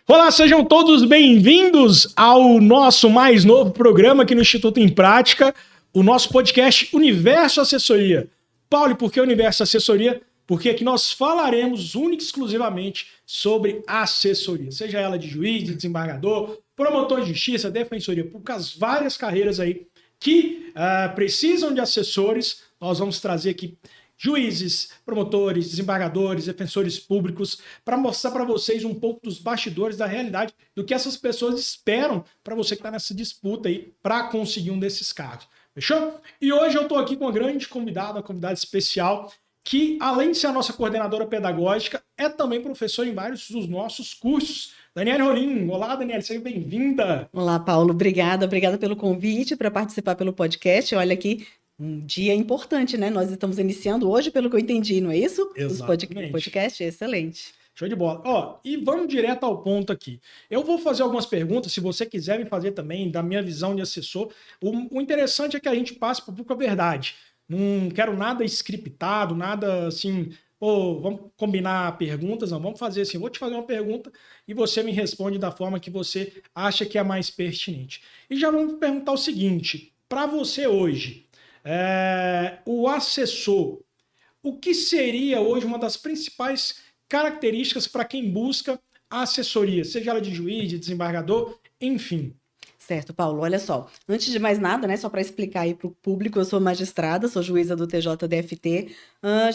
Olá, sejam todos bem-vindos ao nosso mais novo programa aqui no Instituto em Prática, o nosso podcast Universo Assessoria. Paulo, por que Universo Assessoria? Porque aqui nós falaremos única e exclusivamente sobre assessoria, seja ela de juiz, de desembargador, promotor de justiça, defensoria pública, as várias carreiras aí que precisam de assessores. Nós vamos trazer aqui juízes, promotores, desembargadores, defensores públicos, para mostrar para vocês um pouco dos bastidores da realidade, do que essas pessoas esperam para você que está nessa disputa aí para conseguir um desses cargos. Fechou? E hoje eu estou aqui com uma grande convidada, uma convidada especial, que além de ser a nossa coordenadora pedagógica, é também professora em vários dos nossos cursos. Daniela Rolim. Olá, Daniela, seja bem-vinda. Olá, Paulo. Obrigada pelo convite para participar pelo podcast. Olha aqui, um dia importante, né? Nós estamos iniciando hoje, pelo que eu entendi, não é isso? Exatamente. Os podcast, excelente. Show de bola. Ó, e vamos direto ao ponto aqui. Eu vou fazer algumas perguntas, se você quiser me fazer também, da minha visão de assessor. O interessante é que a gente passe para o público a verdade. Não quero nada scriptado, nada assim, pô, vamos combinar perguntas, não. Vamos fazer assim, eu vou te fazer uma pergunta e você me responde da forma que você acha que é mais pertinente. E já vamos perguntar o seguinte, para você hoje, o assessor, o que seria hoje uma das principais características para quem busca a assessoria, seja ela de juiz, de desembargador, enfim? Certo, Paulo. Olha só, antes de mais nada, né, só para explicar aí para o público, eu sou magistrada, sou juíza do TJDFT,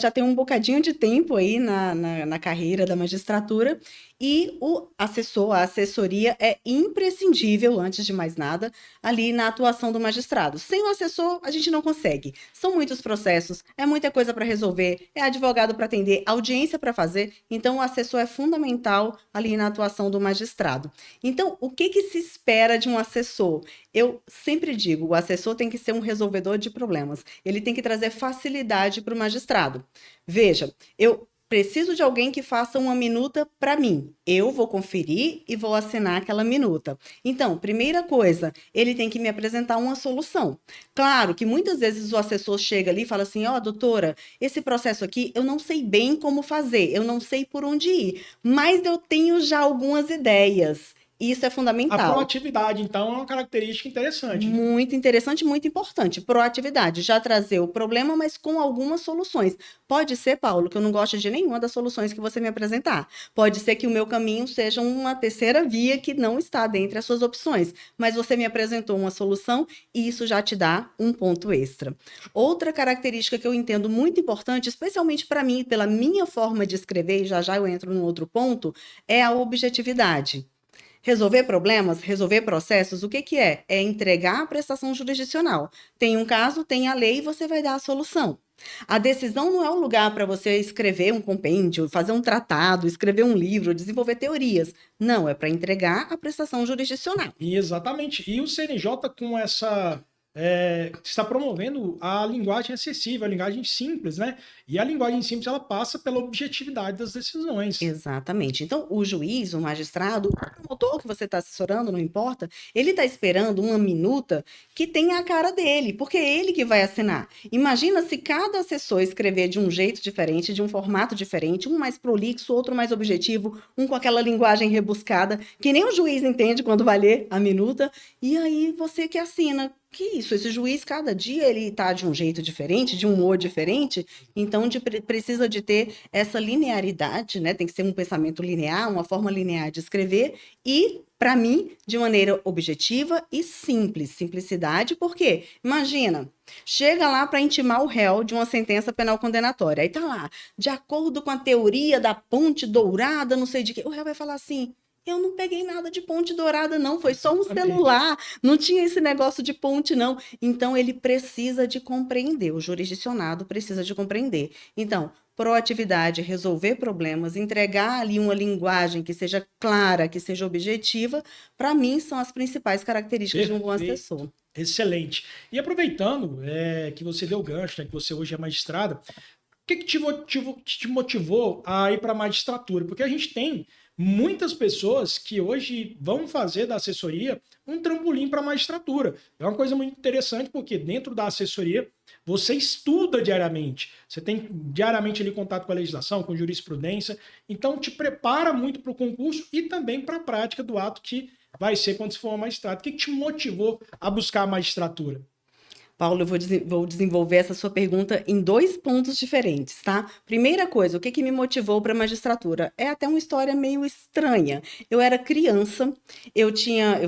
já tenho um bocadinho de tempo aí na carreira da magistratura, e o assessor, a assessoria é imprescindível, antes de mais nada, ali na atuação do magistrado. Sem o assessor, a gente não consegue. São muitos processos, é muita coisa para resolver, é advogado para atender, audiência para fazer, então o assessor é fundamental ali na atuação do magistrado. Então, o que se espera de um assessor? Eu sempre digo, o assessor tem que ser um resolvedor de problemas. Ele tem que trazer facilidade para o magistrado. Veja, eu preciso de alguém que faça uma minuta para mim. Eu vou conferir e vou assinar aquela minuta. Então, primeira coisa, ele tem que me apresentar uma solução. Claro que muitas vezes o assessor chega ali e fala assim: ó, doutora, esse processo aqui eu não sei bem como fazer, eu não sei por onde ir, mas eu tenho já algumas ideias. Isso é A fundamental. proatividade, então, é uma característica interessante, né? Muito interessante, muito importante. Proatividade, já trazer o problema, mas com algumas soluções. Pode ser, Paulo, que eu não goste de nenhuma das soluções que você me apresentar. Pode ser que o meu caminho seja uma terceira via que não está dentre as suas opções, mas você me apresentou uma solução e isso já te dá um ponto extra. Outra característica que eu entendo muito importante, especialmente para mim, pela minha forma de escrever, e já já eu entro num outro ponto, é a objetividade. Resolver problemas, resolver processos, o que que é? É entregar a prestação jurisdicional. Tem um caso, tem a lei e você vai dar a solução. A decisão não é um lugar para você escrever um compêndio, fazer um tratado, escrever um livro, desenvolver teorias. Não, é para entregar a prestação jurisdicional. E exatamente. E o CNJ com essa está promovendo a linguagem acessível, a linguagem simples, né? E a linguagem simples ela passa pela objetividade das decisões. Exatamente. Então, o juiz, o magistrado, o promotor que você está assessorando, não importa, ele está esperando uma minuta que tenha a cara dele, porque é ele que vai assinar. Imagina se cada assessor escrever de um jeito diferente, de um formato diferente, um mais prolixo, outro mais objetivo, um com aquela linguagem rebuscada, que nem o juiz entende quando vai ler a minuta, e aí você que assina. Que isso, esse juiz, cada dia ele está de um jeito diferente, de um humor diferente, então precisa de ter essa linearidade, né? Tem que ser um pensamento linear, uma forma linear de escrever e, para mim, de maneira objetiva e simples. Simplicidade, porque, imagina, chega lá para intimar o réu de uma sentença penal condenatória, aí tá lá, de acordo com a teoria da ponte dourada, não sei de quê, o réu vai falar assim: eu não peguei nada de ponte dourada, não. Foi só um celular. Não tinha esse negócio de ponte, não. Então, ele precisa de compreender. O jurisdicionado precisa de compreender. Então, proatividade, resolver problemas, entregar ali uma linguagem que seja clara, que seja objetiva, para mim, são as principais características de um bom assessor. Excelente. E aproveitando que você deu gancho, né, que você hoje é magistrada, que te motivou a ir para a magistratura? Porque a gente tem muitas pessoas que hoje vão fazer da assessoria um trampolim para a magistratura. É uma coisa muito interessante, porque dentro da assessoria você estuda diariamente, você tem diariamente ali contato com a legislação, com jurisprudência, então te prepara muito para o concurso e também para a prática do ato que vai ser quando se for uma magistrado. O que te motivou a buscar a magistratura? Paulo, eu vou desenvolver essa sua pergunta em 2 pontos diferentes, tá? Primeira coisa, o que que me motivou para a magistratura? É até uma história meio estranha. Eu era criança, eu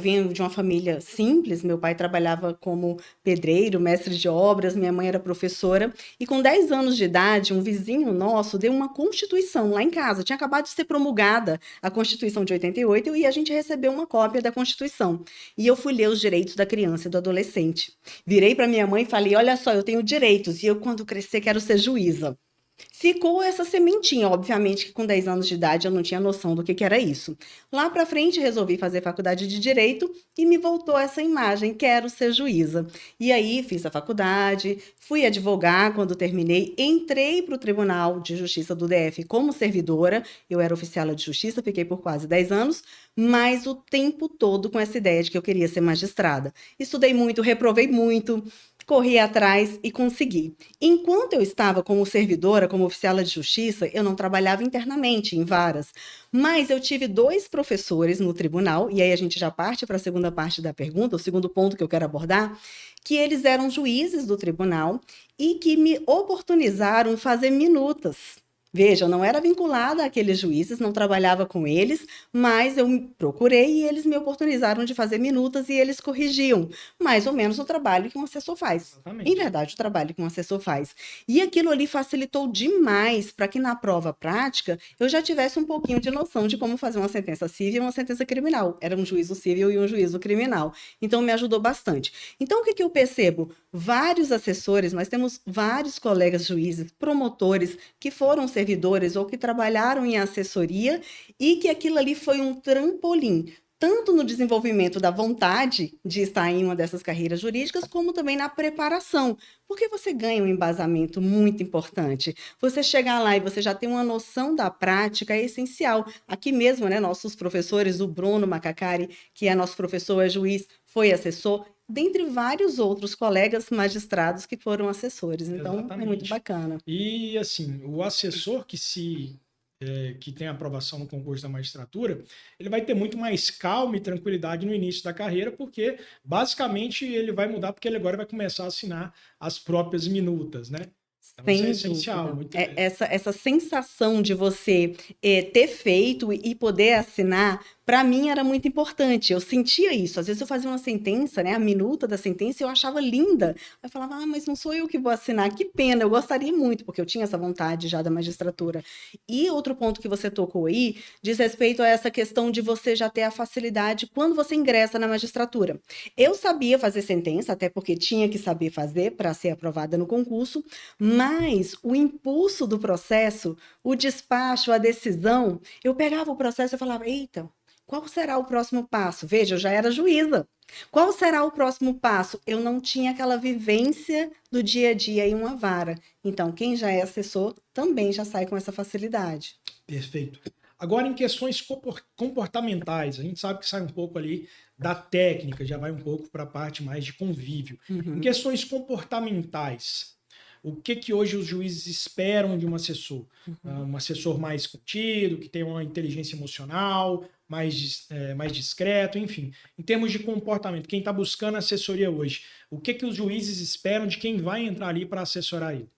vinha de uma família simples, meu pai trabalhava como pedreiro, mestre de obras, minha mãe era professora, e com 10 anos de idade, um vizinho nosso deu uma constituição lá em casa. Tinha acabado de ser promulgada a Constituição de 88 e a gente recebeu uma cópia da Constituição. E eu fui ler os direitos da criança e do adolescente. Virei para minha mãe e falei: olha só, eu tenho direitos e eu, quando crescer, quero ser juíza. Ficou essa sementinha, obviamente que com 10 anos de idade eu não tinha noção do que era isso. Lá para frente resolvi fazer faculdade de Direito e me voltou essa imagem, quero ser juíza. E aí fiz a faculdade, fui advogar quando terminei, entrei para o Tribunal de Justiça do DF como servidora, eu era oficiala de justiça, fiquei por quase 10 anos, mas o tempo todo com essa ideia de que eu queria ser magistrada. Estudei muito, reprovei muito, corri atrás e consegui. Enquanto eu estava como servidora, como oficiala de justiça, eu não trabalhava internamente em varas, mas eu tive 2 professores no tribunal, e aí a gente já parte para a segunda parte da pergunta, o segundo ponto que eu quero abordar, que eles eram juízes do tribunal e que me oportunizaram fazer minutas. Veja, eu não era vinculada àqueles juízes, não trabalhava com eles, mas eu procurei e eles me oportunizaram de fazer minutas e eles corrigiam mais ou menos o trabalho que um assessor faz. Exatamente. Em verdade, o trabalho que um assessor faz. E aquilo ali facilitou demais para que na prova prática eu já tivesse um pouquinho de noção de como fazer uma sentença civil e uma sentença criminal. Era um juízo civil e um juízo criminal. Então, me ajudou bastante. Então, o que eu percebo? Vários assessores, nós temos vários colegas juízes, promotores, que foram servidores ou que trabalharam em assessoria e que aquilo ali foi um trampolim, tanto no desenvolvimento da vontade de estar em uma dessas carreiras jurídicas, como também na preparação, porque você ganha um embasamento muito importante. Você chegar lá e você já tem uma noção da prática é essencial. Aqui mesmo, né, nossos professores, o Bruno Macacari, que é nosso professor, é juiz, foi assessor, dentre vários outros colegas magistrados que foram assessores. Então, Exatamente. é muito bacana. E assim, o assessor que tem aprovação no concurso da magistratura, ele vai ter muito mais calma e tranquilidade no início da carreira, porque basicamente ele vai mudar, porque ele agora vai começar a assinar as próprias minutas, né? Então, isso é Sem essencial. dúvida. Muito... Essa sensação de você ter feito e poder assinar, para mim era muito importante. Eu sentia isso. Às vezes eu fazia uma sentença, né, a minuta da sentença, e eu achava linda. Aí eu falava, mas não sou eu que vou assinar. Que pena, eu gostaria muito, porque eu tinha essa vontade já da magistratura. E outro ponto que você tocou aí, diz respeito a essa questão de você já ter a facilidade quando você ingressa na magistratura. Eu sabia fazer sentença, até porque tinha que saber fazer para ser aprovada no concurso, mas o impulso do processo, o despacho, a decisão, eu pegava o processo e falava, eita, qual será o próximo passo? Veja, eu já era juíza. Qual será o próximo passo? Eu não tinha aquela vivência do dia a dia em uma vara. Então, quem já é assessor também já sai com essa facilidade. Perfeito. Agora, em questões comportamentais, a gente sabe que sai um pouco ali da técnica, já vai um pouco para a parte mais de convívio. Uhum. Em questões comportamentais, o que hoje os juízes esperam de um assessor? Um assessor mais contido, que tem uma inteligência emocional, mais discreto, enfim. Em termos de comportamento, quem está buscando assessoria hoje, o que os juízes esperam de quem vai entrar ali para assessorar ele?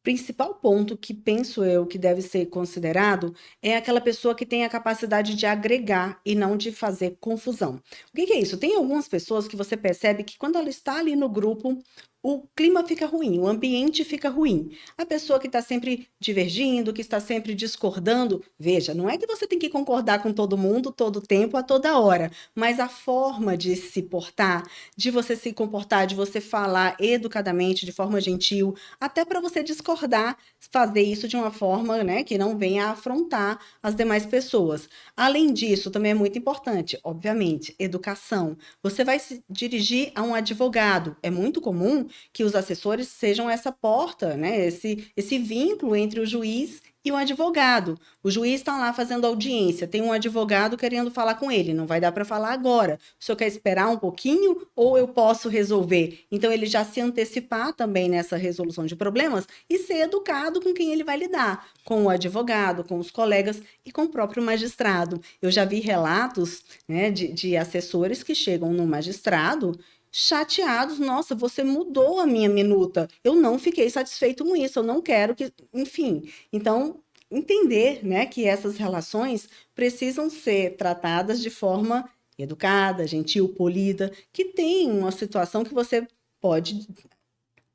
Principal ponto que penso eu que deve ser considerado é aquela pessoa que tem a capacidade de agregar e não de fazer confusão. O que é isso? Tem algumas pessoas que você percebe que quando ela está ali no grupo, o clima fica ruim, o ambiente fica ruim. A pessoa que está sempre divergindo, que está sempre discordando, veja, não é que você tem que concordar com todo mundo, todo tempo, a toda hora, mas a forma de se portar, de você se comportar, de você falar educadamente, de forma gentil, até para você discordar, fazer isso de uma forma, né, que não venha a afrontar as demais pessoas. Além disso, também é muito importante, obviamente, educação. Você vai se dirigir a um advogado. É muito comum que os assessores sejam essa porta, né? Esse vínculo entre o juiz e o advogado. O juiz está lá fazendo audiência, tem um advogado querendo falar com ele, não vai dar para falar agora. O senhor quer esperar um pouquinho ou eu posso resolver? Então, ele já se antecipar também nessa resolução de problemas e ser educado com quem ele vai lidar, com o advogado, com os colegas e com o próprio magistrado. Eu já vi relatos, né, de assessores que chegam no magistrado chateados, nossa, você mudou a minha minuta, eu não fiquei satisfeito com isso, eu não quero que, enfim. Então, entender, né, que essas relações precisam ser tratadas de forma educada, gentil, polida, que tem uma situação que você pode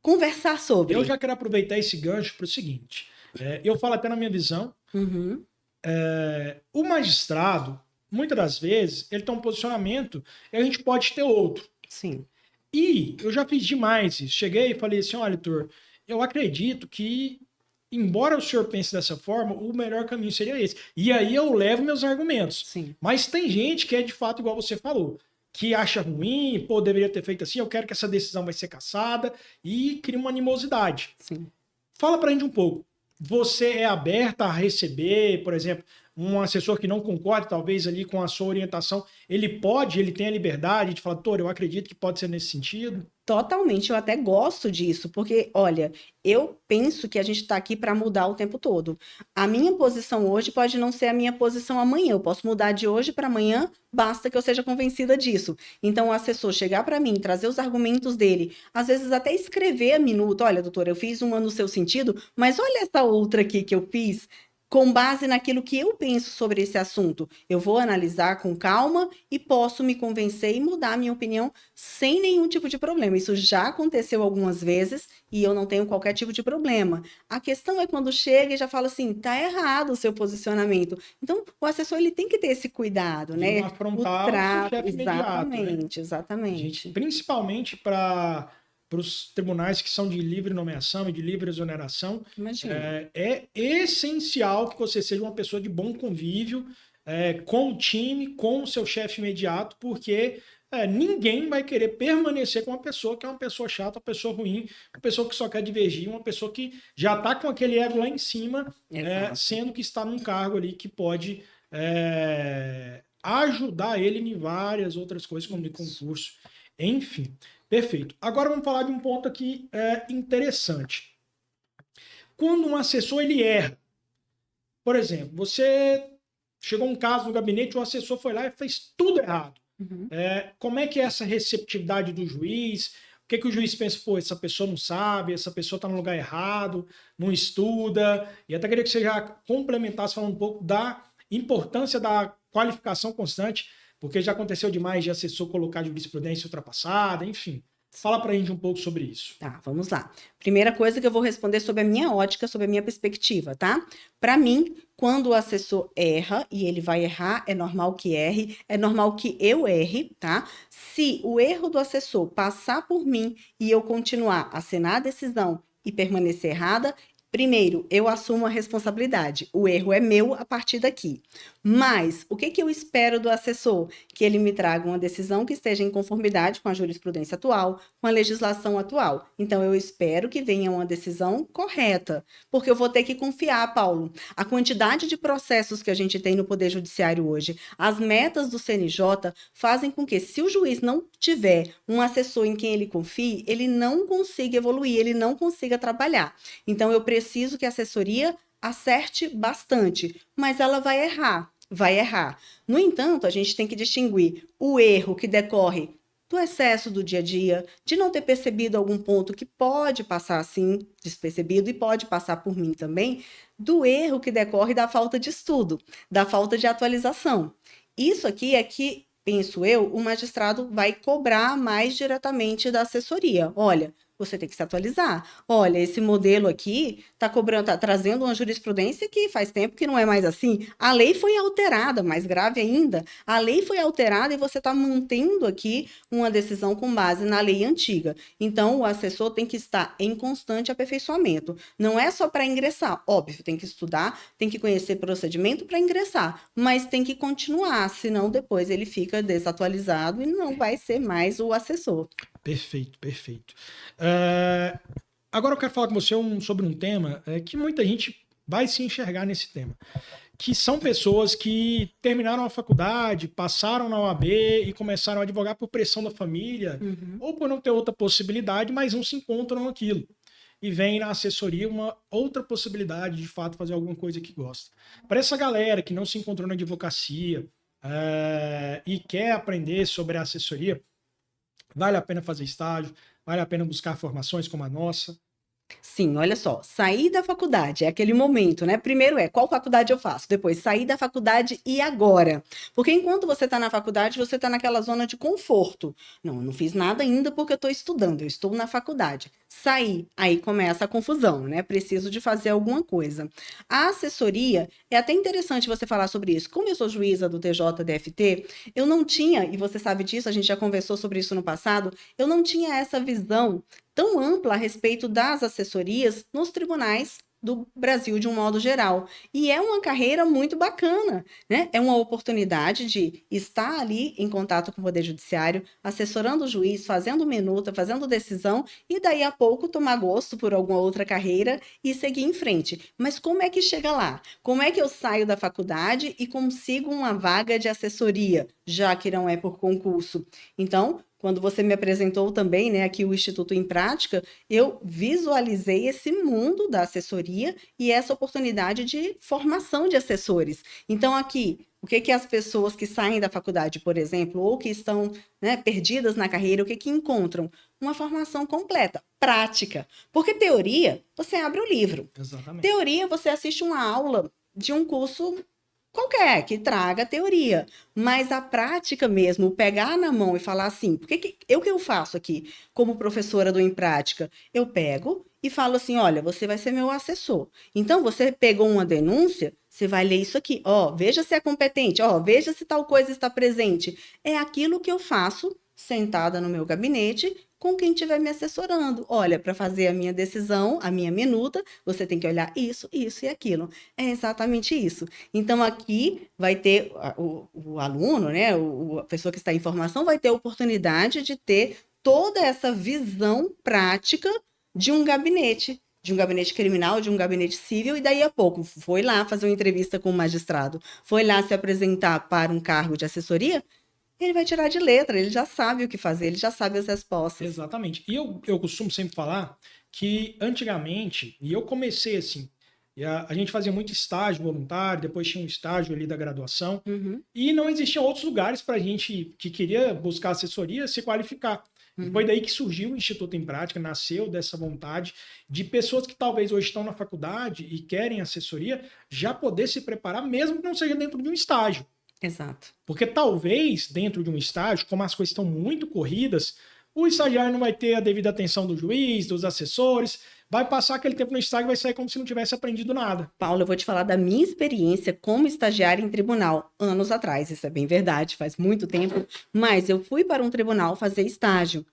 conversar sobre. Eu já quero aproveitar esse gancho para o seguinte, eu falo até na minha visão, o magistrado, muitas das vezes, ele tem um posicionamento e a gente pode ter outro. Sim. E eu já fiz demais isso. Cheguei e falei assim, olha, Heitor, eu acredito que, embora o senhor pense dessa forma, o melhor caminho seria esse. E aí eu levo meus argumentos. Sim. Mas tem gente que é de fato igual você falou, que acha ruim, pô, deveria ter feito assim, eu quero que essa decisão vai ser cassada e cria uma animosidade. Sim. Fala pra gente um pouco. Você é aberta a receber, por exemplo, um assessor que não concorda, talvez, ali com a sua orientação, ele tem a liberdade de falar, doutor, eu acredito que pode ser nesse sentido? Totalmente, eu até gosto disso, porque, olha, eu penso que a gente está aqui para mudar o tempo todo. A minha posição hoje pode não ser a minha posição amanhã, eu posso mudar de hoje para amanhã, basta que eu seja convencida disso. Então, o assessor chegar para mim, trazer os argumentos dele, às vezes até escrever a minuta, olha, doutora, eu fiz uma no seu sentido, mas olha essa outra aqui que eu fiz, com base naquilo que eu penso sobre esse assunto. Eu vou analisar com calma e posso me convencer e mudar a minha opinião sem nenhum tipo de problema. Isso já aconteceu algumas vezes e eu não tenho qualquer tipo de problema. A questão é quando chega e já fala assim, tá errado o seu posicionamento. Então, o assessor ele tem que ter esse cuidado, né? Não afrontar o trato, o chefe imediato, né? Exatamente. Principalmente para os tribunais que são de livre nomeação e de livre exoneração, é essencial que você seja uma pessoa de bom convívio com o time, com o seu chefe imediato, porque ninguém vai querer permanecer com uma pessoa que é uma pessoa chata, uma pessoa ruim, uma pessoa que só quer divergir, uma pessoa que já está com aquele ego lá em cima, sendo que está num cargo ali que pode ajudar ele em várias outras coisas, como de concurso. Enfim, perfeito. Agora vamos falar de um ponto aqui interessante. Quando um assessor ele erra, por exemplo, você chegou um caso no gabinete, o assessor foi lá e fez tudo errado. Como é que é essa receptividade do juiz? O que o juiz pensa? Pô, essa pessoa não sabe, essa pessoa está no lugar errado, não estuda. E até queria que você já complementasse falando um pouco da importância da qualificação constante, porque já aconteceu demais de assessor colocar jurisprudência ultrapassada, enfim. Fala pra gente um pouco sobre isso. Tá, vamos lá. Primeira coisa que eu vou responder sobre a minha ótica, sobre a minha perspectiva, tá? Para mim, quando o assessor erra, e ele vai errar, é normal que erre, é normal que eu erre, tá? Se o erro do assessor passar por mim e eu continuar a assinar a decisão e permanecer errada, primeiro, eu assumo a responsabilidade. O erro é meu a partir daqui. Mas, o que eu espero do assessor? Que ele me traga uma decisão que esteja em conformidade com a jurisprudência atual, com a legislação atual. Então, eu espero que venha uma decisão correta, porque eu vou ter que confiar, Paulo. A quantidade de processos que a gente tem no Poder Judiciário hoje, as metas do CNJ fazem com que, se o juiz não tiver um assessor em quem ele confie, ele não consiga evoluir, ele não consiga trabalhar. Então, eu preciso que a assessoria acerte bastante, mas ela vai errar. No entanto, a gente tem que distinguir o erro que decorre do excesso do dia a dia, de não ter percebido algum ponto que pode passar assim, despercebido, e pode passar por mim também, do erro que decorre da falta de estudo, da falta de atualização. Isso aqui é que, penso eu, o magistrado vai cobrar mais diretamente da assessoria. Olha, você tem que se atualizar. Olha, esse modelo aqui está trazendo uma jurisprudência que faz tempo que não é mais assim. A lei foi alterada, mais grave ainda, a lei foi alterada e você está mantendo aqui uma decisão com base na lei antiga. Então, o assessor tem que estar em constante aperfeiçoamento. Não é só para ingressar, óbvio, tem que estudar, tem que conhecer procedimento para ingressar, mas tem que continuar, senão depois ele fica desatualizado e não vai ser mais o assessor. Perfeito, perfeito. Agora eu quero falar com você sobre um tema que muita gente vai se enxergar nesse tema, que são pessoas que terminaram a faculdade, passaram na OAB e começaram a advogar por pressão da família, ou por não ter outra possibilidade, mas não se encontram naquilo. E vem na assessoria uma outra possibilidade de fato fazer alguma coisa que gosta. Para essa galera que não se encontrou na advocacia e quer aprender sobre a assessoria, vale a pena fazer estágio, vale a pena buscar formações como a nossa. Sim, olha só, sair da faculdade é aquele momento, né? Primeiro qual faculdade eu faço? Depois, sair da faculdade e agora? Porque enquanto você está na faculdade, você está naquela zona de conforto. Não, eu não fiz nada ainda porque eu estou estudando, eu estou na faculdade. Sair, aí começa a confusão, né? Preciso de fazer alguma coisa. A assessoria, é até interessante você falar sobre isso. Como eu sou juíza do TJDFT, eu não tinha, e você sabe disso, a gente já conversou sobre isso no passado, eu não tinha essa visão tão ampla a respeito das assessorias nos tribunais do Brasil de um modo geral. E é uma carreira muito bacana, né? É uma oportunidade de estar ali em contato com o Poder Judiciário, assessorando o juiz, fazendo minuta, fazendo decisão e daí a pouco tomar gosto por alguma outra carreira e seguir em frente. Mas como é que chega lá? Como é que eu saio da faculdade e consigo uma vaga de assessoria, já que não é por concurso? Então, quando você me apresentou também, né, aqui o Instituto em Prática, eu visualizei esse mundo da assessoria e essa oportunidade de formação de assessores. Então, aqui, o que as pessoas que saem da faculdade, por exemplo, ou que estão, né, perdidas na carreira, o que encontram? Uma formação completa, prática. Porque teoria, você abre o livro. Exatamente. Teoria, você assiste uma aula de um curso qualquer que traga teoria, mas a prática mesmo, pegar na mão e falar assim, o que eu faço aqui como professora do Em Prática? Eu pego e falo assim, olha, você vai ser meu assessor. Então, você pegou uma denúncia, você vai ler isso aqui, ó, veja se é competente, ó, veja se tal coisa está presente. É aquilo que eu faço sentada no meu gabinete com quem estiver me assessorando. Olha, para fazer a minha decisão, a minha minuta, você tem que olhar isso, isso e aquilo. É exatamente isso. Então, aqui vai ter o aluno, né, a pessoa que está em formação, vai ter a oportunidade de ter toda essa visão prática de um gabinete criminal, de um gabinete civil, e daí a pouco foi lá fazer uma entrevista com o magistrado, foi lá se apresentar para um cargo de assessoria, ele vai tirar de letra, ele já sabe o que fazer, ele já sabe as respostas. Exatamente. E eu costumo sempre falar que antigamente, e eu comecei assim, a gente fazia muito estágio voluntário, depois tinha um estágio ali da graduação, e não existiam outros lugares para a gente que queria buscar assessoria se qualificar. E foi daí que surgiu o Instituto em Prática, nasceu dessa vontade de pessoas que talvez hoje estão na faculdade e querem assessoria, já poder se preparar, mesmo que não seja dentro de um estágio. Exato. Porque talvez, dentro de um estágio, como as coisas estão muito corridas, o estagiário não vai ter a devida atenção do juiz, dos assessores, vai passar aquele tempo no estágio e vai sair como se não tivesse aprendido nada. Paulo, eu vou te falar da minha experiência como estagiária em tribunal, anos atrás, isso é bem verdade, faz muito tempo, mas eu fui para um tribunal fazer estágio.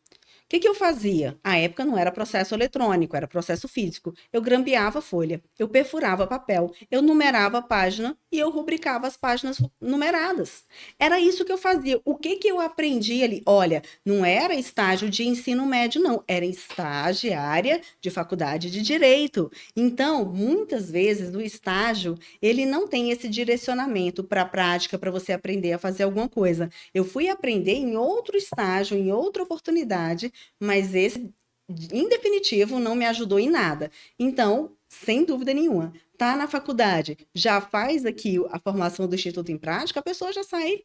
O que eu fazia? À época não era processo eletrônico, era processo físico. Eu grampeava a folha, eu perfurava papel, eu numerava a página e eu rubricava as páginas numeradas. Era isso que eu fazia. O que eu aprendi ali? Olha, não era estágio de ensino médio, não. Era estagiária de faculdade de Direito. Então, muitas vezes, o estágio, ele não tem esse direcionamento para a prática, para você aprender a fazer alguma coisa. Eu fui aprender em outro estágio, em outra oportunidade, mas esse, em definitivo, não me ajudou em nada. Então, sem dúvida nenhuma, tá na faculdade, já faz aqui a formação do Instituto em Prática, a pessoa já sai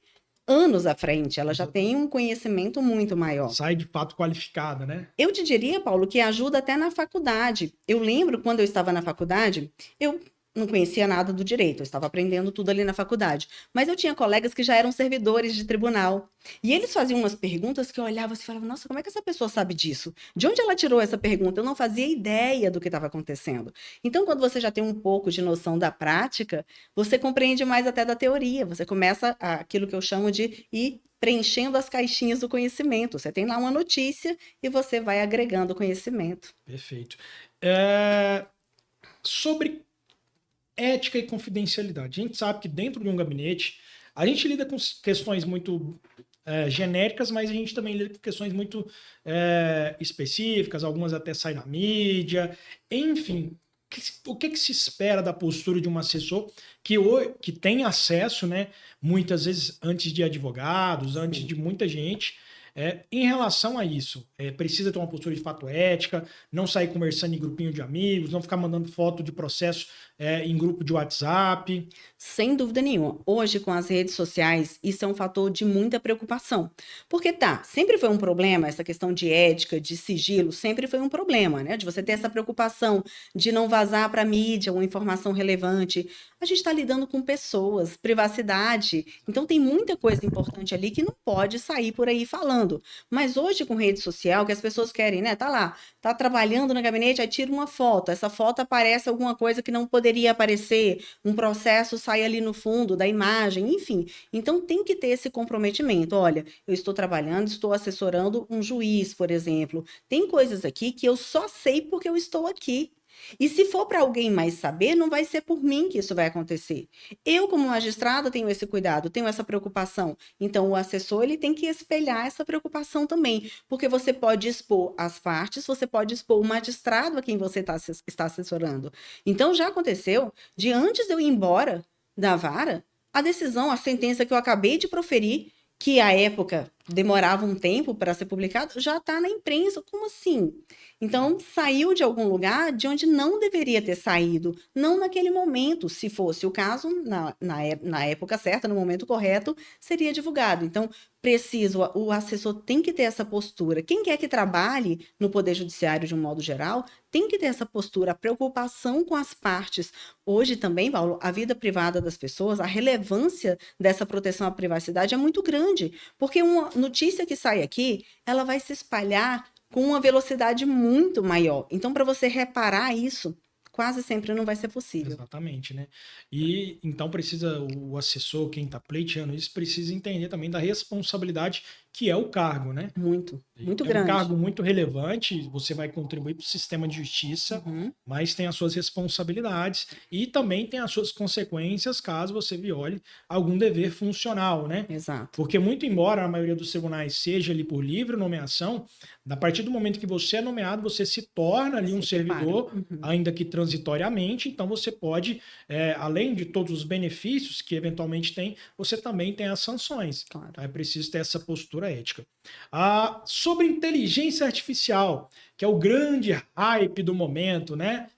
anos à frente, ela já tem um conhecimento muito maior. Sai de fato qualificada, né? Eu te diria, Paulo, que ajuda até na faculdade. Eu lembro quando eu estava na faculdade, eu não conhecia nada do direito, eu estava aprendendo tudo ali na faculdade. Mas eu tinha colegas que já eram servidores de tribunal. E eles faziam umas perguntas que eu olhava assim e falava, nossa, como é que essa pessoa sabe disso? De onde ela tirou essa pergunta? Eu não fazia ideia do que estava acontecendo. Então, quando você já tem um pouco de noção da prática, você compreende mais até da teoria. Você começa aquilo que eu chamo de ir preenchendo as caixinhas do conhecimento. Você tem lá uma notícia e você vai agregando conhecimento. Perfeito. Sobre ética e confidencialidade. A gente sabe que dentro de um gabinete, a gente lida com questões muito genéricas, mas a gente também lida com questões muito específicas, algumas até saem na mídia, enfim. O que se espera da postura de um assessor que tem acesso, né, muitas vezes antes de advogados, antes de muita gente, em relação a isso? Precisa ter uma postura de fato ética, não sair conversando em grupinho de amigos, não ficar mandando foto de processo em grupo de WhatsApp. Sem dúvida nenhuma. Hoje, com as redes sociais, isso é um fator de muita preocupação. Porque sempre foi um problema, essa questão de ética, de sigilo, sempre foi um problema, né? De você ter essa preocupação de não vazar para a mídia uma informação relevante. A gente está lidando com pessoas, privacidade. Então, tem muita coisa importante ali que não pode sair por aí falando. Mas hoje, com rede social, que as pessoas querem, né? Tá lá, tá trabalhando no gabinete, aí tira uma foto. Essa foto aparece alguma coisa que não poderia aparecer, um processo sai ali no fundo da imagem, enfim. Então tem que ter esse comprometimento. Olha, eu estou trabalhando, estou assessorando um juiz, por exemplo. Tem coisas aqui que eu só sei porque eu estou aqui. E se for para alguém mais saber, não vai ser por mim que isso vai acontecer. Eu, como magistrada, tenho esse cuidado, tenho essa preocupação. Então, o assessor ele tem que espelhar essa preocupação também, porque você pode expor as partes, você pode expor o magistrado a quem você está assessorando. Então, já aconteceu de antes de eu ir embora da vara, a decisão, a sentença que eu acabei de proferir, que à época demorava um tempo para ser publicado, já está na imprensa. Como assim? Então, saiu de algum lugar de onde não deveria ter saído, não naquele momento. Se fosse o caso, na época certa, no momento correto, seria divulgado. Então, o assessor tem que ter essa postura. Quem quer que trabalhe no Poder Judiciário de um modo geral, tem que ter essa postura, a preocupação com as partes. Hoje também, Paulo, a vida privada das pessoas, a relevância dessa proteção à privacidade é muito grande, porque uma notícia que sai aqui, ela vai se espalhar com uma velocidade muito maior. Então, para você reparar isso, quase sempre não vai ser possível. Exatamente, né? E então o assessor, quem está pleiteando isso, precisa entender também da responsabilidade que é o cargo, né? Muito É grande. um cargo muito relevante, você vai contribuir para o sistema de justiça, mas tem as suas responsabilidades e também tem as suas consequências caso você viole algum dever funcional, né? Exato. Porque muito embora a maioria dos tribunais seja ali por livre nomeação, a partir do momento que você é nomeado, você se torna ali um servidor, ainda que transitoriamente, então você pode, além de todos os benefícios que eventualmente tem, você também tem as sanções. Claro. Então é preciso ter essa postura ética. Sobre inteligência artificial, que é o grande hype do momento, né?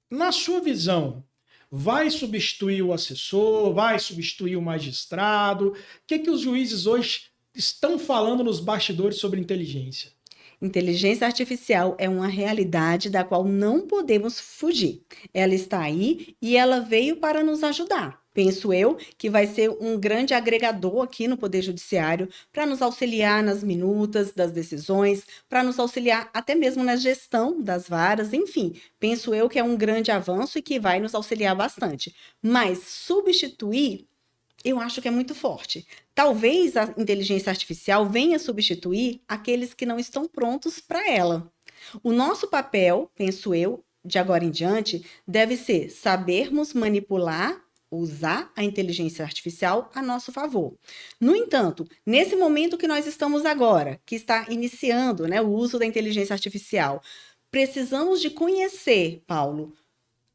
Na sua visão, vai substituir o assessor? Vai substituir o magistrado? O que os juízes hoje estão falando nos bastidores sobre inteligência? Inteligência artificial é uma realidade da qual não podemos fugir. Ela está aí e ela veio para nos ajudar. Penso eu que vai ser um grande agregador aqui no Poder Judiciário para nos auxiliar nas minutas das decisões, para nos auxiliar até mesmo na gestão das varas, enfim. Penso eu que é um grande avanço e que vai nos auxiliar bastante. Mas substituir, eu acho que é muito forte. Talvez a inteligência artificial venha substituir aqueles que não estão prontos para ela. O nosso papel, penso eu, de agora em diante, deve ser sabermos manipular, usar a inteligência artificial a nosso favor. No entanto, nesse momento que nós estamos agora, que está iniciando, né, o uso da inteligência artificial, precisamos de conhecer, Paulo,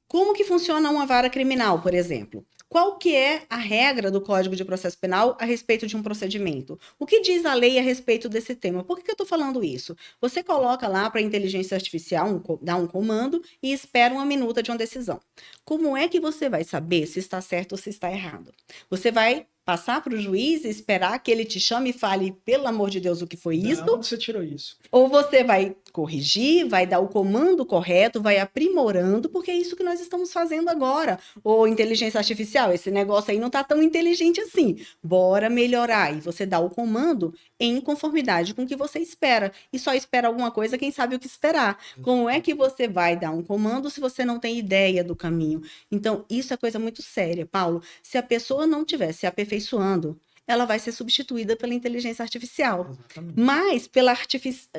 como que funciona uma vara criminal, por exemplo. Qual que é a regra do Código de Processo Penal a respeito de um procedimento? O que diz a lei a respeito desse tema? Por que eu estou falando isso? Você coloca lá para a inteligência artificial, dá um comando e espera uma minuta de uma decisão. Como é que você vai saber se está certo ou se está errado? Você vai passar para o juiz e esperar que ele te chame e fale, pelo amor de Deus, o que foi isso? Onde você tirou isso? Ou você vai corrigir, vai dar o comando correto, vai aprimorando, porque é isso que nós estamos fazendo agora. Ou inteligência artificial, esse negócio aí não está tão inteligente assim. Bora melhorar. E você dá o comando em conformidade com o que você espera. E só espera alguma coisa, quem sabe o que esperar. Como é que você vai dar um comando se você não tem ideia do caminho? Então, isso é coisa muito séria, Paulo. Se a pessoa não estiver se aperfeiçoando, ela vai ser substituída pela inteligência artificial. Exatamente. Mas pela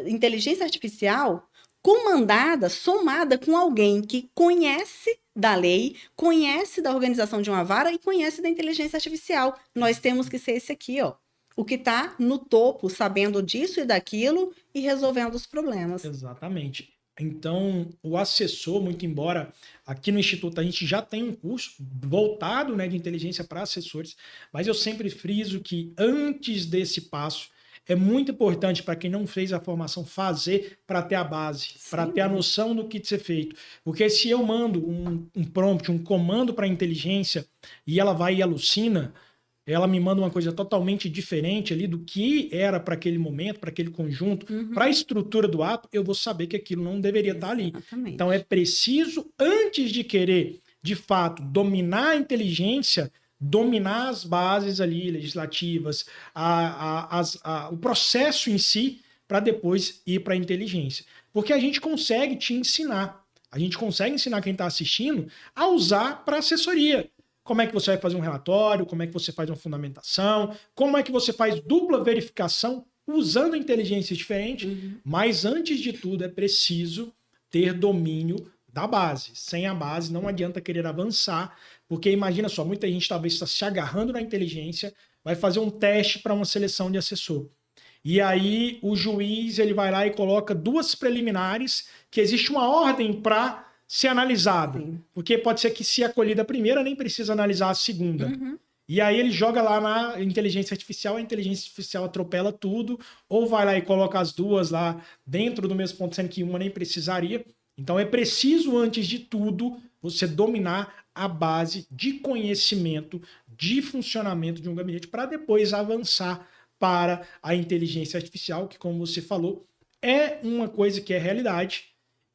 inteligência artificial comandada, somada com alguém que conhece da lei, conhece da organização de uma vara e conhece da inteligência artificial. Nós temos que ser esse aqui, ó. o que está no topo, sabendo disso e daquilo e resolvendo os problemas. Exatamente. Então, o assessor, muito embora aqui no Instituto a gente já tem um curso voltado, né, de inteligência para assessores, mas eu sempre friso que antes desse passo é muito importante para quem não fez a formação fazer para ter a base, para ter a noção do que ser feito. Porque se eu mando um prompt, um comando para a inteligência e ela vai e alucina, ela me manda uma coisa totalmente diferente ali do que era para aquele momento, para aquele conjunto, para a estrutura do ato, eu vou saber que aquilo não deveria estar ali. Exatamente. Então é preciso, antes de querer, de fato, dominar a inteligência, dominar as bases ali legislativas, o processo em si, para depois ir para a inteligência. Porque a gente consegue te ensinar. A gente consegue ensinar quem está assistindo a usar para assessoria. Como é que você vai fazer um relatório, como é que você faz uma fundamentação, como é que você faz dupla verificação usando inteligências diferentes, mas antes de tudo é preciso ter domínio da base. Sem a base não adianta querer avançar, porque imagina só, muita gente talvez está se agarrando na inteligência, vai fazer um teste para uma seleção de assessor. E aí o juiz ele vai lá e coloca 2 preliminares, que existe uma ordem para ser analisado. Sim. Porque pode ser que se acolhida a primeira, nem precisa analisar a segunda. E aí ele joga lá na inteligência artificial, a inteligência artificial atropela tudo, ou vai lá e coloca as 2 lá dentro do mesmo ponto, sendo que uma nem precisaria. Então é preciso, antes de tudo, você dominar a base de conhecimento, de funcionamento de um gabinete, para depois avançar para a inteligência artificial, que, como você falou, é uma coisa que é realidade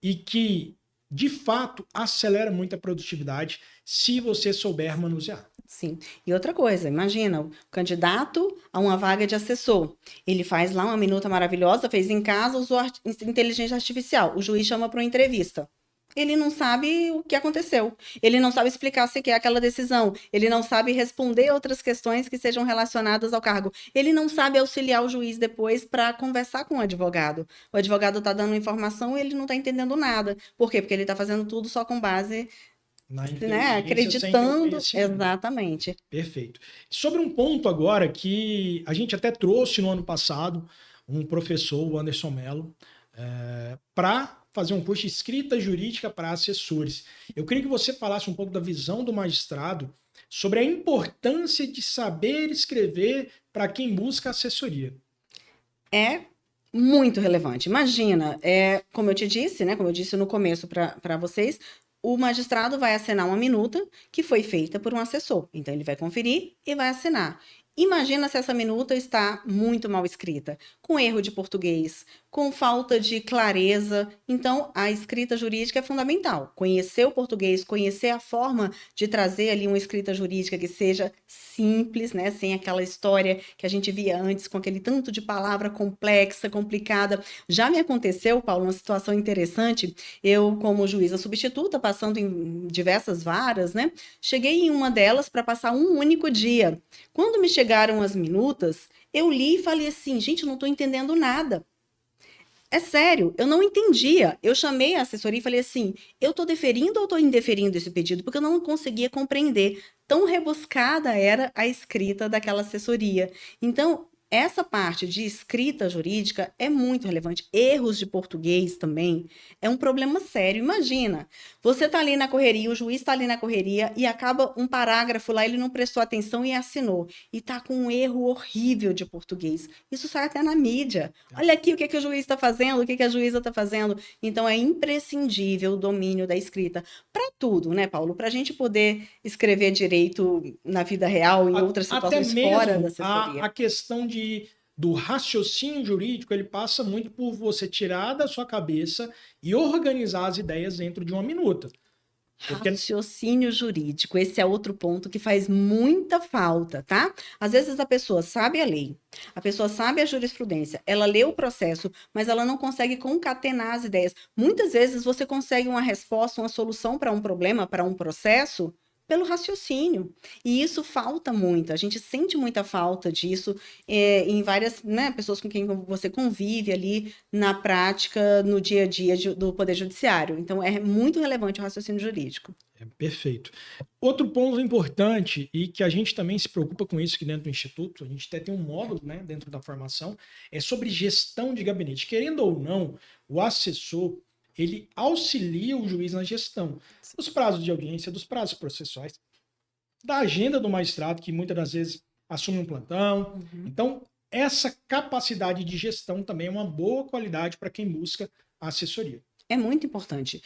e que de fato, acelera muito a produtividade se você souber manusear. Sim. E outra coisa, imagina, o candidato a uma vaga de assessor. Ele faz lá uma minuta maravilhosa, fez em casa, usou inteligência artificial. O juiz chama para uma entrevista. Ele não sabe o que aconteceu. Ele não sabe explicar se quer aquela decisão. Ele não sabe responder outras questões que sejam relacionadas ao cargo. Ele não sabe auxiliar o juiz depois para conversar com o advogado. O advogado está dando informação e ele não está entendendo nada. Por quê? Porque ele está fazendo tudo só com base, né, acreditando. Exatamente. Perfeito. Sobre um ponto agora que a gente até trouxe no ano passado, um professor, o Anderson Mello, para fazer um curso de escrita jurídica para assessores. Eu queria que você falasse um pouco da visão do magistrado sobre a importância de saber escrever para quem busca assessoria. É muito relevante. Imagina, como eu te disse, né, como eu disse no começo para vocês, o magistrado vai assinar uma minuta que foi feita por um assessor. Então, ele vai conferir e vai assinar. Imagina se essa minuta está muito mal escrita, com erro de português, com falta de clareza. Então, a escrita jurídica é fundamental. Conhecer o português, conhecer a forma de trazer ali uma escrita jurídica que seja simples, né? Sem aquela história que a gente via antes, com aquele tanto de palavra complexa, complicada. Já me aconteceu, Paulo, uma situação interessante. Eu, como juíza substituta, passando em diversas varas, né? Cheguei em uma delas para passar um único dia. Quando me chegaram as minutas, eu li e falei assim, gente, eu não estou entendendo nada. É sério, eu não entendia. Eu chamei a assessoria e falei assim, eu estou deferindo ou estou indeferindo esse pedido? Porque eu não conseguia compreender. Tão rebuscada era a escrita daquela assessoria. Então, essa parte de escrita jurídica é muito relevante. Erros de português também é um problema sério. Imagina, você está ali na correria, o juiz está ali na correria e acaba um parágrafo lá, ele não prestou atenção e assinou. E está com um erro horrível de português. Isso sai até na mídia. Olha aqui o que o juiz está fazendo, o que a juíza está fazendo. Então, é imprescindível o domínio da escrita. Para tudo, né, Paulo? Para a gente poder escrever direito na vida real, em outras situações fora da assessoria. A questão do raciocínio jurídico, ele passa muito por você tirar da sua cabeça e organizar as ideias dentro de uma minuta. Raciocínio jurídico, esse é outro ponto que faz muita falta, tá? Às vezes a pessoa sabe a lei, a pessoa sabe a jurisprudência, ela lê o processo, mas ela não consegue concatenar as ideias. Muitas vezes você consegue uma resposta, uma solução para um problema, para um processo, pelo raciocínio. E isso falta muito, a gente sente muita falta disso em várias, né, pessoas com quem você convive ali na prática, no dia a dia do Poder Judiciário. Então, é muito relevante o raciocínio jurídico. Perfeito. Outro ponto importante e que a gente também se preocupa com isso aqui dentro do Instituto, a gente até tem um módulo, né, dentro da formação, é sobre gestão de gabinete. Querendo ou não, o assessor, ele auxilia o juiz na gestão dos prazos de audiência, dos prazos processuais, da agenda do magistrado, que muitas das vezes assume um plantão. Então, essa capacidade de gestão também é uma boa qualidade para quem busca a assessoria. É muito importante.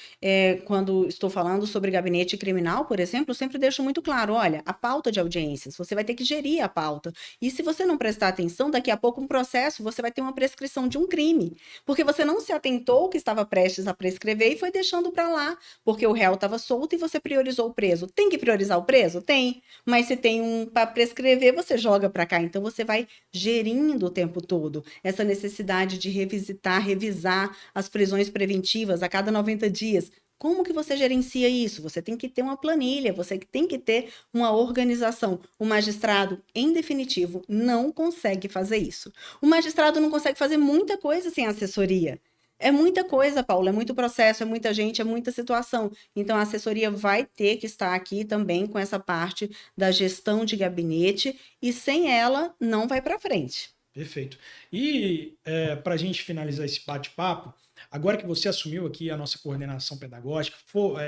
Quando estou falando sobre gabinete criminal, por exemplo, eu sempre deixo muito claro: olha, a pauta de audiências, você vai ter que gerir a pauta. E se você não prestar atenção, daqui a pouco um processo, você vai ter uma prescrição de um crime. Porque você não se atentou que estava prestes a prescrever e foi deixando para lá, porque o réu estava solto e você priorizou o preso. Tem que priorizar o preso? Tem. Mas se tem um para prescrever, você joga para cá. Então você vai gerindo o tempo todo essa necessidade de revisitar, revisar as prisões preventivas a cada 90 dias. Como que você gerencia isso? Você tem que ter uma planilha, você tem que ter uma organização. O magistrado, em definitivo, não consegue fazer isso. O magistrado não consegue fazer muita coisa sem assessoria. É muita coisa, Paulo, é muito processo, é muita gente, é muita situação. Então, a assessoria vai ter que estar aqui também com essa parte da gestão de gabinete e sem ela, não vai para frente. Perfeito. E para a gente finalizar esse bate-papo, agora que você assumiu aqui a nossa coordenação pedagógica,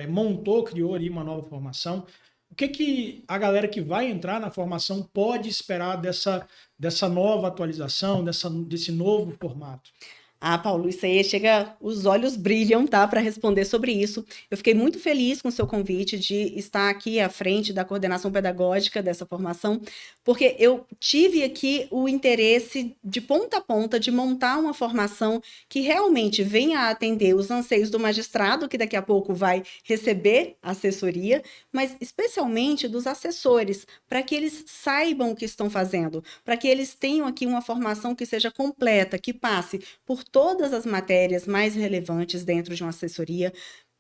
montou, criou ali uma nova formação, o que a galera que vai entrar na formação pode esperar dessa nova atualização, desse novo formato? Ah, Paulo, isso aí chega, os olhos brilham, tá, para responder sobre isso. Eu fiquei muito feliz com o seu convite de estar aqui à frente da coordenação pedagógica dessa formação, porque eu tive aqui o interesse de ponta a ponta de montar uma formação que realmente venha a atender os anseios do magistrado, que daqui a pouco vai receber assessoria, mas especialmente dos assessores, para que eles saibam o que estão fazendo, para que eles tenham aqui uma formação que seja completa, que passe por todas as matérias mais relevantes dentro de uma assessoria,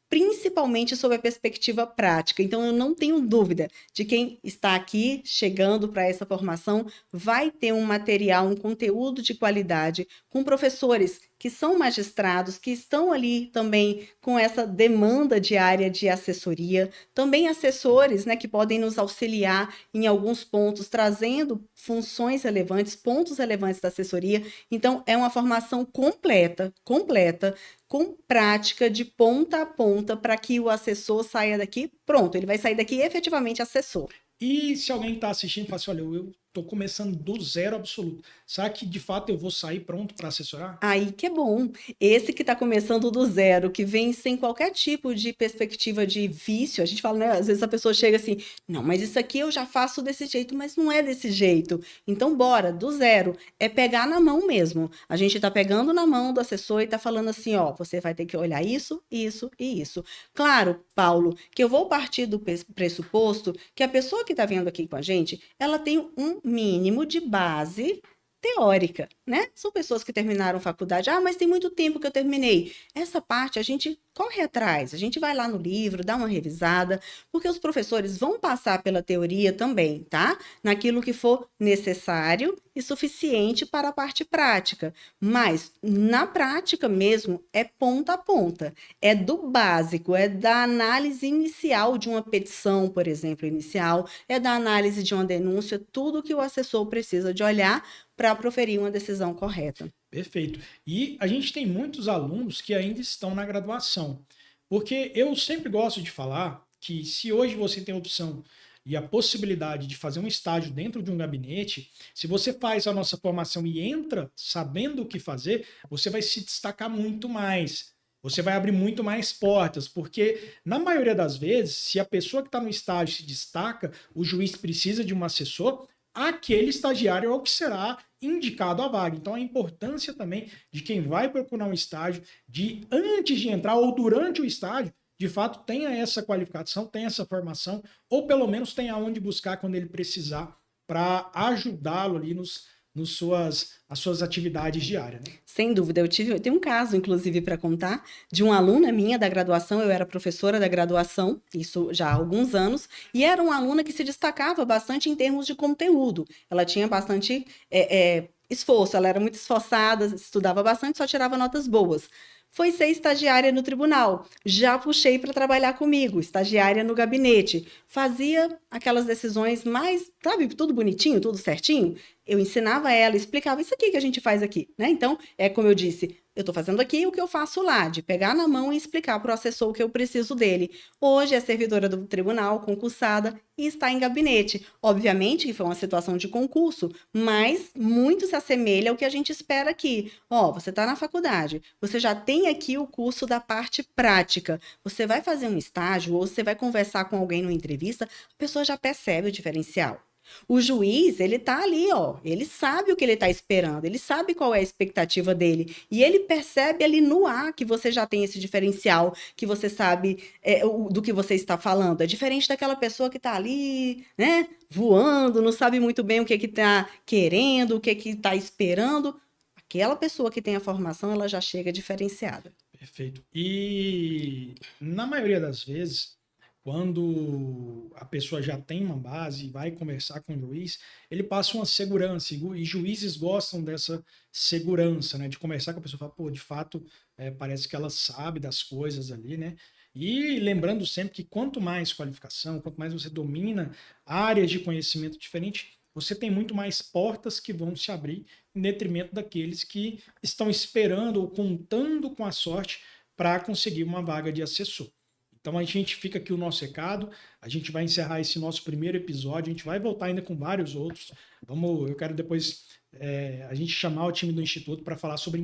principalmente sob a perspectiva prática. Então, eu não tenho dúvida de quem está aqui chegando para essa formação vai ter um material, um conteúdo de qualidade, com professores que são magistrados, que estão ali também com essa demanda diária de assessoria, também assessores, né, que podem nos auxiliar em alguns pontos, trazendo funções relevantes, pontos relevantes da assessoria. Então, é uma formação completa, com prática de ponta a ponta, para que o assessor saia daqui, pronto, ele vai sair daqui efetivamente assessor. E se alguém está assistindo e fala assim, olha, eu estou começando do zero absoluto, será que de fato eu vou sair pronto para assessorar? Aí que é bom. Esse que está começando do zero, que vem sem qualquer tipo de perspectiva de vício, a gente fala, né? Às vezes a pessoa chega assim, não, mas isso aqui eu já faço desse jeito, mas não é desse jeito. Então, bora, do zero. É pegar na mão mesmo. A gente está pegando na mão do assessor e está falando assim, ó, você vai ter que olhar isso, isso e isso. Claro, Paulo, que eu vou partir do pressuposto que a pessoa que está vindo aqui com a gente, ela tem um mínimo de base teórica, né? São pessoas que terminaram faculdade. Ah, mas tem muito tempo que eu terminei. Essa parte a gente corre atrás, a gente vai lá no livro, dá uma revisada, porque os professores vão passar pela teoria também, tá? Naquilo que for necessário e suficiente para a parte prática. Mas na prática mesmo é ponta a ponta. É do básico, é da análise inicial de uma petição, por exemplo, inicial, é da análise de uma denúncia, tudo que o assessor precisa de olhar para proferir uma decisão correta. Perfeito. E a gente tem muitos alunos que ainda estão na graduação, porque eu sempre gosto de falar que se hoje você tem a opção e a possibilidade de fazer um estágio dentro de um gabinete, se você faz a nossa formação e entra sabendo o que fazer, você vai se destacar muito mais. Você vai abrir muito mais portas, porque na maioria das vezes, se a pessoa que está no estágio se destaca, o juiz precisa de um assessor, aquele estagiário é o que será indicado à vaga. Então, a importância também de quem vai procurar um estágio, de antes de entrar ou durante o estágio, de fato tenha essa qualificação, tenha essa formação, ou pelo menos tenha onde buscar quando ele precisar para ajudá-lo ali as suas atividades diárias. Né? Sem dúvida, eu tenho um caso, inclusive, para contar, de uma aluna minha da graduação, eu era professora da graduação, isso já há alguns anos, e era uma aluna que se destacava bastante em termos de conteúdo. Ela tinha bastante esforço, ela era muito esforçada, estudava bastante, só tirava notas boas. foi ser estagiária no tribunal. Já puxei para trabalhar comigo, estagiária no gabinete. Fazia aquelas decisões mais, sabe, tudo bonitinho, tudo certinho. Eu ensinava ela, explicava isso aqui que a gente faz aqui, né? Então, é como eu disse, eu estou fazendo aqui o que eu faço lá, de pegar na mão e explicar para o assessor o que eu preciso dele. Hoje é servidora do tribunal, concursada e está em gabinete. Obviamente que foi uma situação de concurso, mas muito se assemelha ao que a gente espera aqui. Ó, você está na faculdade, você já tem aqui o curso da parte prática. Você vai fazer um estágio ou você vai conversar com alguém numa entrevista, a pessoa já percebe o diferencial. O juiz, ele tá ali, ó, ele sabe o que ele tá esperando, ele sabe qual é a expectativa dele, e ele percebe ali no ar que você já tem esse diferencial, que você sabe do que você está falando. É diferente daquela pessoa que tá ali, né, voando, não sabe muito bem o que que tá querendo, o que que tá esperando. Aquela pessoa que tem a formação, ela já chega diferenciada. Perfeito. E na maioria das vezes, quando a pessoa já tem uma base e vai conversar com o juiz, ele passa uma segurança. E juízes gostam dessa segurança, né? De conversar com a pessoa e falar, pô, de fato, parece que ela sabe das coisas ali, né? E lembrando sempre que quanto mais qualificação, quanto mais você domina áreas de conhecimento diferentes, você tem muito mais portas que vão se abrir em detrimento daqueles que estão esperando ou contando com a sorte para conseguir uma vaga de assessor. Então a gente fica aqui o nosso recado, a gente vai encerrar esse nosso primeiro episódio, a gente vai voltar ainda com vários outros. Eu quero depois a gente chamar o time do Instituto para falar sobre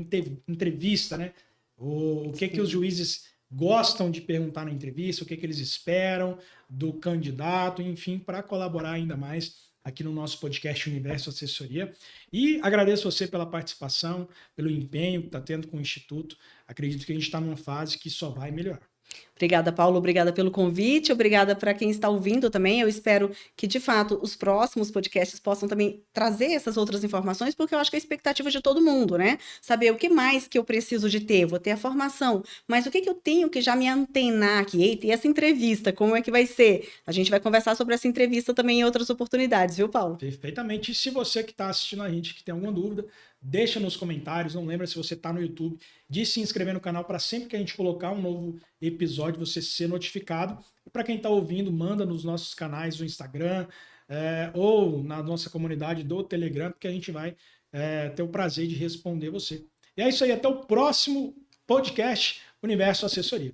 entrevista, né? O que os juízes gostam de perguntar na entrevista, o que eles esperam do candidato, enfim, para colaborar ainda mais aqui no nosso podcast Universo Assessoria. E agradeço você pela participação, pelo empenho que está tendo com o Instituto. Acredito que a gente está numa fase que só vai melhorar. Obrigada, Paulo. Obrigada pelo convite. Obrigada para quem está ouvindo também. Eu espero que, de fato, os próximos podcasts possam também trazer essas outras informações, porque eu acho que é a expectativa de todo mundo, né? Saber o que mais que eu preciso de ter. Vou ter a formação, mas o que que eu tenho que já me antenar aqui? Eita, e essa entrevista, como é que vai ser? A gente vai conversar sobre essa entrevista também em outras oportunidades, viu, Paulo? Perfeitamente. E se você que está assistindo a gente que tem alguma dúvida, deixa nos comentários. Não lembra, se você está no YouTube, de se inscrever no canal para sempre que a gente colocar um novo episódio você ser notificado. E para quem está ouvindo, manda nos nossos canais do Instagram ou na nossa comunidade do Telegram, porque a gente vai ter o prazer de responder você. E é isso aí, até o próximo podcast Universo Assessoria.